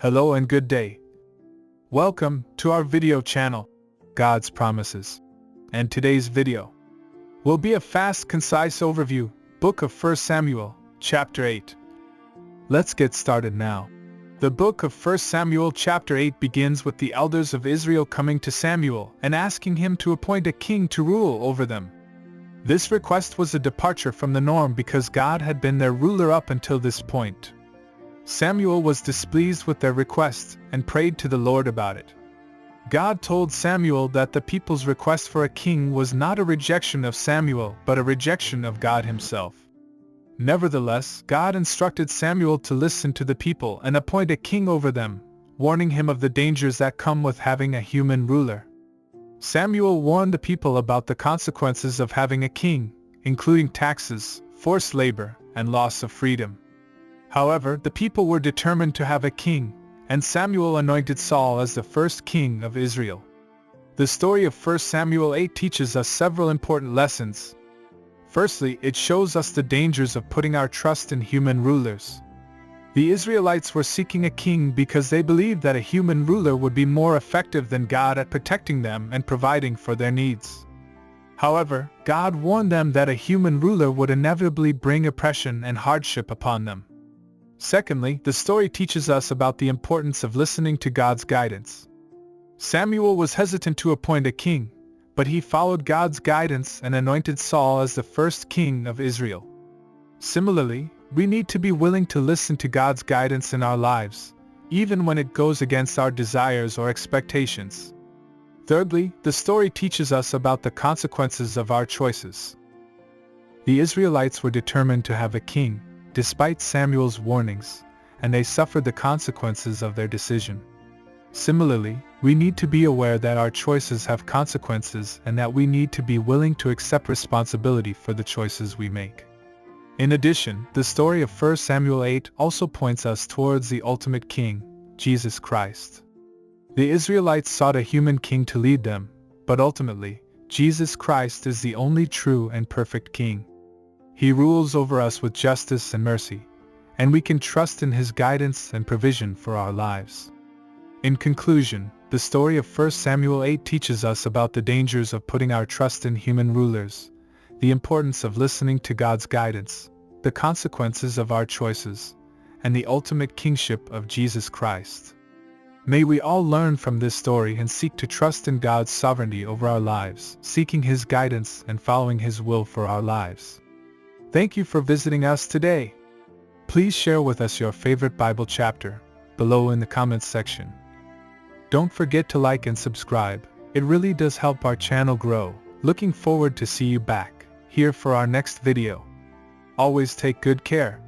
Hello and good day. Welcome to our video channel, God's Promises. And today's video will be a fast, concise overview, book of 1 Samuel, chapter 8. Let's get started now. The book of 1 Samuel chapter 8 begins with the elders of Israel coming to Samuel and asking him to appoint a king to rule over them. This request was a departure from the norm because God had been their ruler up until this point. Samuel was displeased with their request and prayed to the Lord about it. God told Samuel that the people's request for a king was not a rejection of Samuel but a rejection of God himself. Nevertheless, God instructed Samuel to listen to the people and appoint a king over them, warning him of the dangers that come with having a human ruler. Samuel warned the people about the consequences of having a king, including taxes, forced labor, and loss of freedom. However, the people were determined to have a king, and Samuel anointed Saul as the first king of Israel. The story of 1 Samuel 8 teaches us several important lessons. Firstly, it shows us the dangers of putting our trust in human rulers. The Israelites were seeking a king because they believed that a human ruler would be more effective than God at protecting them and providing for their needs. However, God warned them that a human ruler would inevitably bring oppression and hardship upon them. Secondly, the story teaches us about the importance of listening to God's guidance. Samuel was hesitant to appoint a king, but he followed God's guidance and anointed Saul as the first king of Israel. Similarly, we need to be willing to listen to God's guidance in our lives, even when it goes against our desires or expectations. Thirdly, the story teaches us about the consequences of our choices. The Israelites were determined to have a king, despite Samuel's warnings, and they suffered the consequences of their decision. Similarly, we need to be aware that our choices have consequences and that we need to be willing to accept responsibility for the choices we make. In addition, the story of 1 Samuel 8 also points us towards the ultimate king, Jesus Christ. The Israelites sought a human king to lead them, but ultimately, Jesus Christ is the only true and perfect king. He rules over us with justice and mercy, and we can trust in his guidance and provision for our lives. In conclusion, the story of 1 Samuel 8 teaches us about the dangers of putting our trust in human rulers, the importance of listening to God's guidance, the consequences of our choices, and the ultimate kingship of Jesus Christ. May we all learn from this story and seek to trust in God's sovereignty over our lives, seeking his guidance and following his will for our lives. Thank you for visiting us today. Please share with us your favorite Bible chapter below in the comments section. Don't forget to like and subscribe. It really does help our channel grow. Looking forward to see you back here for our next video. Always take good care.